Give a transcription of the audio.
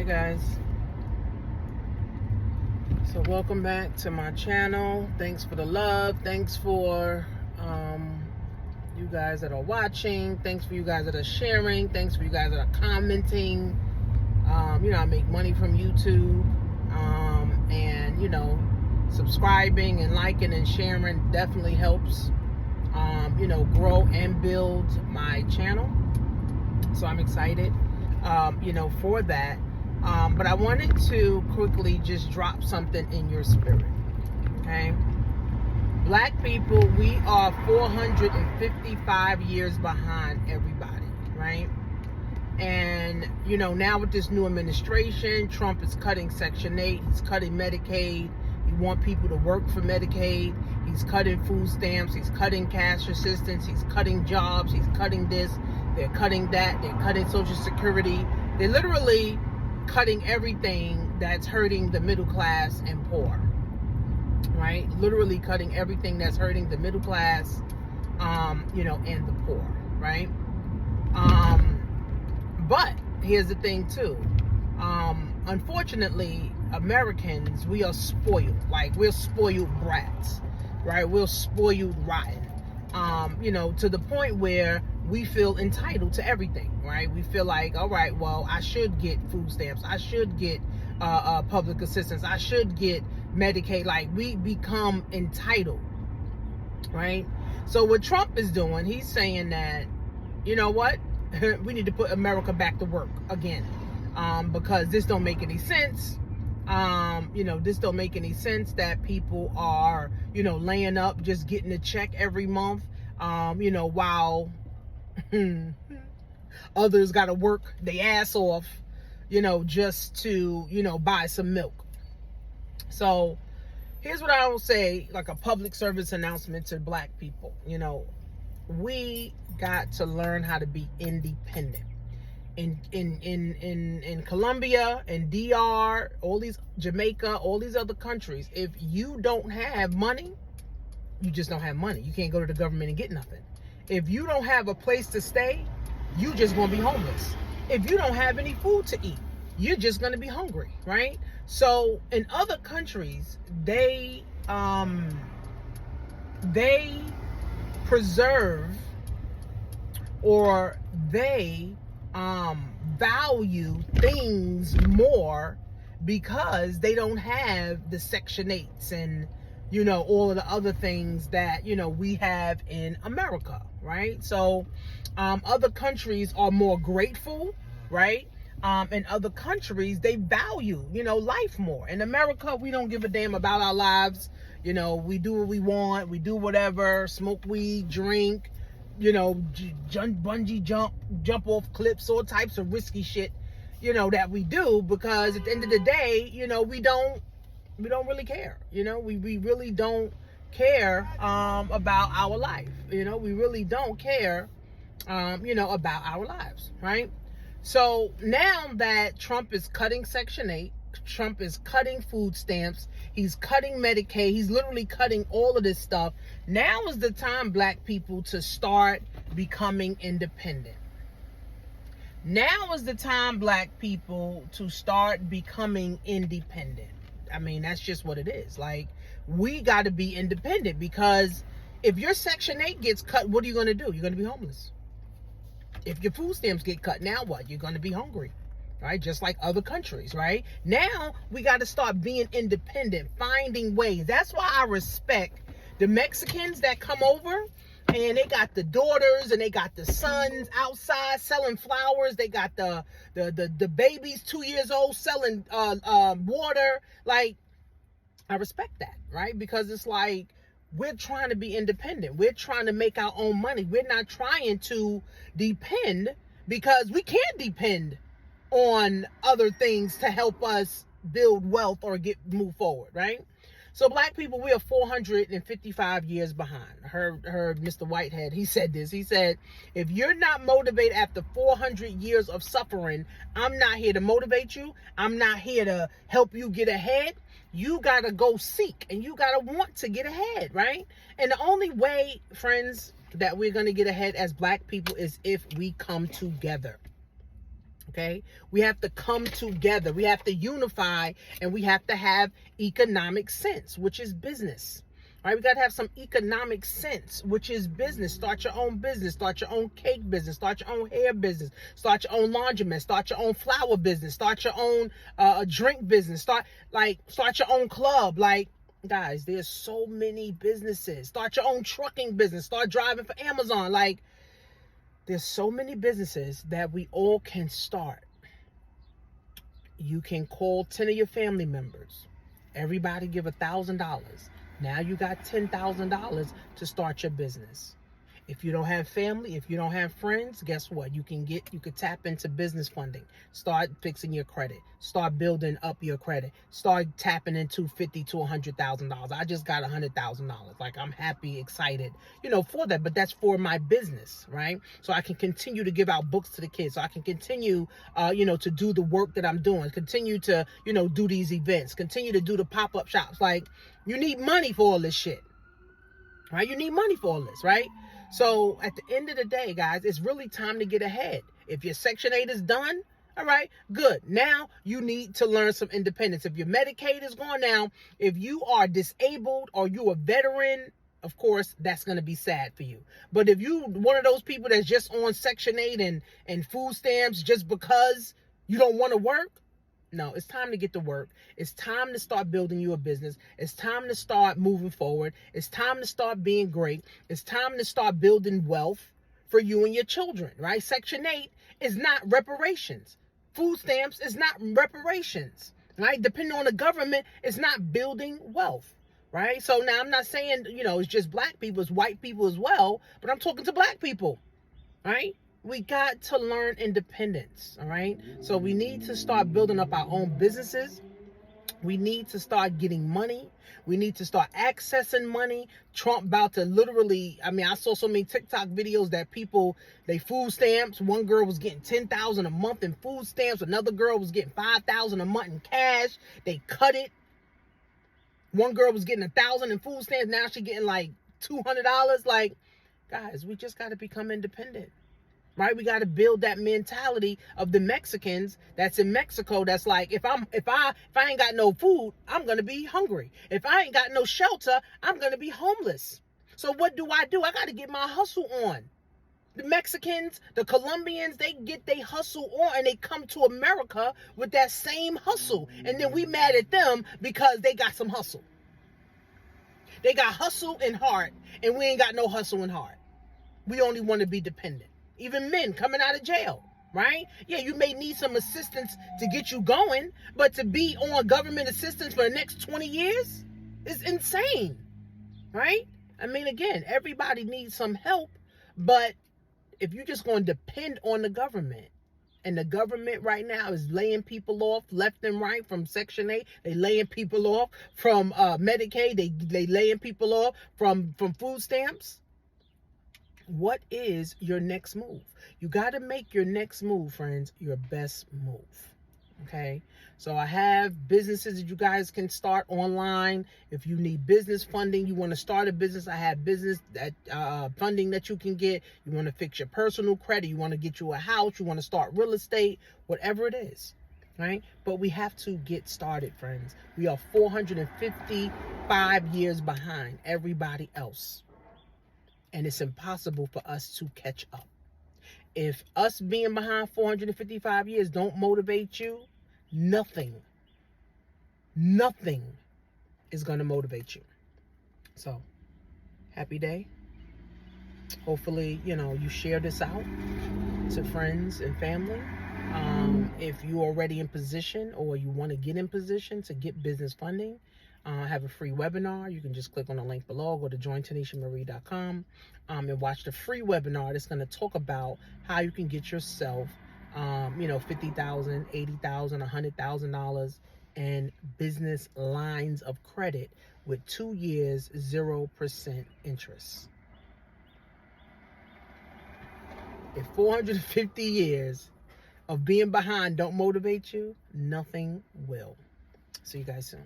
guys, so welcome back to my channel. Thanks for the love. Thanks for you guys that are watching. Thanks for you guys that are sharing. Thanks for you guys that are commenting. I make money from YouTube, and subscribing and liking and sharing definitely helps grow and build my channel. So I'm excited for that. But I wanted to quickly just drop something in your spirit. Okay, Black people, we are 455 years behind everybody, right? And now with this new administration, Trump is cutting Section 8, he's cutting Medicaid. He wants people to work for Medicaid. He's cutting food stamps, he's cutting cash assistance, he's cutting jobs, he's cutting this, they're cutting that, they're cutting Social Security. They're literally cutting everything that's hurting the middle class and poor, right? Literally cutting everything that's hurting the middle class, and the poor, right? But here's the thing too. Unfortunately, Americans, we are spoiled. Like, we're spoiled brats, right? We're spoiled rotten, to the point where we feel entitled to everything, right? We feel like, all right, well, I should get food stamps. I should get public assistance. I should get Medicaid. Like, we become entitled, right? So what Trump is doing, he's saying that, you know what? We need to put America back to work again, because this don't make any sense. This don't make any sense that people are, laying up, just getting a check every month, while others got to work their ass off, just to, buy some milk. So here's what I will say, like a public service announcement to Black people. We got to learn how to be independent. In Colombia and DR, all these, Jamaica, all these other countries, if you don't have money, you just don't have money. You can't go to the government and get nothing. If you don't have a place to stay, you just gonna be homeless. If you don't have any food to eat, you're just gonna be hungry, right? So in other countries, they preserve, or they value things more because they don't have the Section 8s and all of the other things that we have in America, right? So other countries are more grateful, right? In other countries, they value life more. In America, we don't give a damn about our lives. We do what we want, we do whatever, smoke weed, drink, bungee jump off cliffs, all types of risky shit, that we do, because at the end of the day, we don't really care. We really don't care about our life. We really don't care about our lives, right? So now that Trump is cutting Section 8, Trump is cutting food stamps, he's cutting Medicaid, he's literally cutting all of this stuff. Now is the time, Black people, to start becoming independent. Now is the time, Black people, to start becoming independent. I mean, that's just what it is. Like, we got to be independent, because if your Section 8 gets cut, what are you going to do? You're going to be homeless. If your food stamps get cut, now what? You're going to be hungry, right? Just like other countries, right? Now we got to start being independent, finding ways. That's why I respect the Mexicans that come over, and they got the daughters and they got the sons outside selling flowers. They got the babies 2 years old selling water. Like, I respect that, right? Because it's like, we're trying to be independent. We're trying to make our own money. We're not trying to depend, because we can't depend on other things to help us build wealth or move forward, right? So Black people, we are 455 years behind. I heard Mr. Whitehead, he said this. He said, if you're not motivated after 400 years of suffering, I'm not here to motivate you. I'm not here to help you get ahead. You got to go seek, and you got to want to get ahead, right? And the only way, friends, that we're going to get ahead as Black people is if we come together. Okay, we have to come together, we have to unify, and we have to have economic sense, which is business. All right, we got to have some economic sense, which is business. Start your own business, start your own cake business, start your own hair business, start your own laundromat, start your own flower business, start your own drink business, start your own club. Like, guys, there's so many businesses. Start your own trucking business, start driving for Amazon. Like, there's so many businesses that we all can start. You can call 10 of your family members. Everybody give $1,000. Now you got $10,000 to start your business. If you don't have family, if you don't have friends, guess what? You could tap into business funding. Start fixing your credit. Start building up your credit. Start tapping into $50,000 to $100,000. I just got $100,000. Like, I'm happy, excited, for that. But that's for my business, right? So I can continue to give out books to the kids. So I can continue, to do the work that I'm doing. Continue to, do these events. Continue to do the pop-up shops. Like, you need money for all this shit, right? You need money for all this, right? So at the end of the day, guys, it's really time to get ahead. If your Section 8 is done, all right, good. Now you need to learn some independence. If your Medicaid is gone now, if you are disabled or you're a veteran, of course, that's going to be sad for you. But if you one of those people that's just on Section 8 and food stamps just because you don't want to work, no, it's time to get to work. It's time to start building you a business. It's time to start moving forward. It's time to start being great. It's time to start building wealth for you and your children, right? Section 8 is not reparations. Food stamps is not reparations, right? Depending on the government, it's not building wealth, right? So now I'm not saying, it's just black people, it's white people as well, but I'm talking to black people, right? We got to learn independence, all right? So we need to start building up our own businesses. We need to start getting money. We need to start accessing money. Trump about to literally, I saw so many TikTok videos that people, they food stamps. One girl was getting $10,000 a month in food stamps. Another girl was getting $5,000 a month in cash. They cut it. One girl was getting $1,000 in food stamps. Now she's getting like $200. Like, guys, we just got to become independent. Right? We got to build that mentality of the Mexicans that's in Mexico. That's like, if I ain't got no food, I'm going to be hungry. If I ain't got no shelter, I'm going to be homeless. So what do? I got to get my hustle on. The Mexicans, the Colombians, they get their hustle on and they come to America with that same hustle. And then we mad at them because they got some hustle. They got hustle and heart, and we ain't got no hustle and heart. We only want to be dependent. Even men coming out of jail, right? Yeah, you may need some assistance to get you going, but to be on government assistance for the next 20 years is insane, right? Again, everybody needs some help, but if you're just going to depend on the government, and the government right now is laying people off left and right from Section 8. They laying people off from Medicaid. They laying people off from food stamps. What is your next move? You got to make your next move, friends, your best move. Okay? So I have businesses that you guys can start online. If you need business funding, you want to start a business, I have business that funding that you can get. You want to fix your personal credit, you want to get you a house, you want to start real estate, whatever it is. Right? But we have to get started, friends. We are 455 years behind everybody else. And it's impossible for us to catch up. If us being behind 455 years don't motivate you, nothing is going to motivate you. So, happy day. Hopefully, you share this out to friends and family. If you're already in position or you want to get in position to get business funding, I have a free webinar. You can just click on the link below, go to jointanisha.marie.com, and watch the free webinar that's going to talk about how you can get yourself, $50,000, $80,000, $100,000 in business lines of credit with 2 years, 0% interest. If 450 years of being behind don't motivate you, nothing will. See you guys soon.